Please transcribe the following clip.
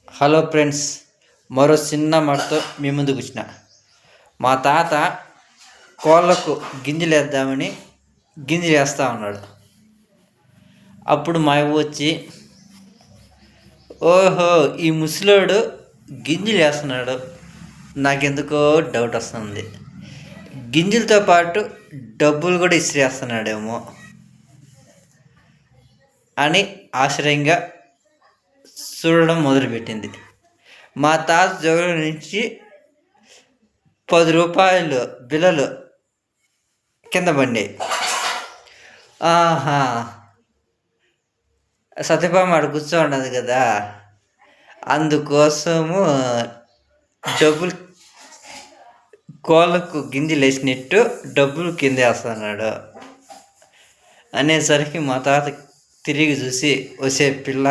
Hello friends, మరో చిన్న మాటతో మీ ముందుకు వచ్చిన. మా తాత కోళ్ళకు గింజలు వేద్దామని గింజలు వేస్తూ ఉన్నాడు. అప్పుడు మా అవ్వ వచ్చి, ఓహో ఈ ముసలోడు గింజలు వేస్తున్నాడు, నాకెందుకో డౌట్ వస్తుంది, గింజలతో పాటు డబ్బులు కూడా ఇసిరేస్తున్నాడేమో అని ఆశ్చర్యంగా చూడడం మొదలుపెట్టింది. మా తాత జోబుల నుంచి 10 రూపాయలు బిళ్ళలు కింద పడినాయి. ఆహా, సత్యభామ ఆడ కూర్చోన్నది కదా, అందుకోసము డబ్బులు కోళ్ళకు గింజలు వేసినట్టు డబ్బులు కింద వేస్తున్నాడు అనేసరికి మా తాత తిరిగి చూసి, వచ్చే పిల్ల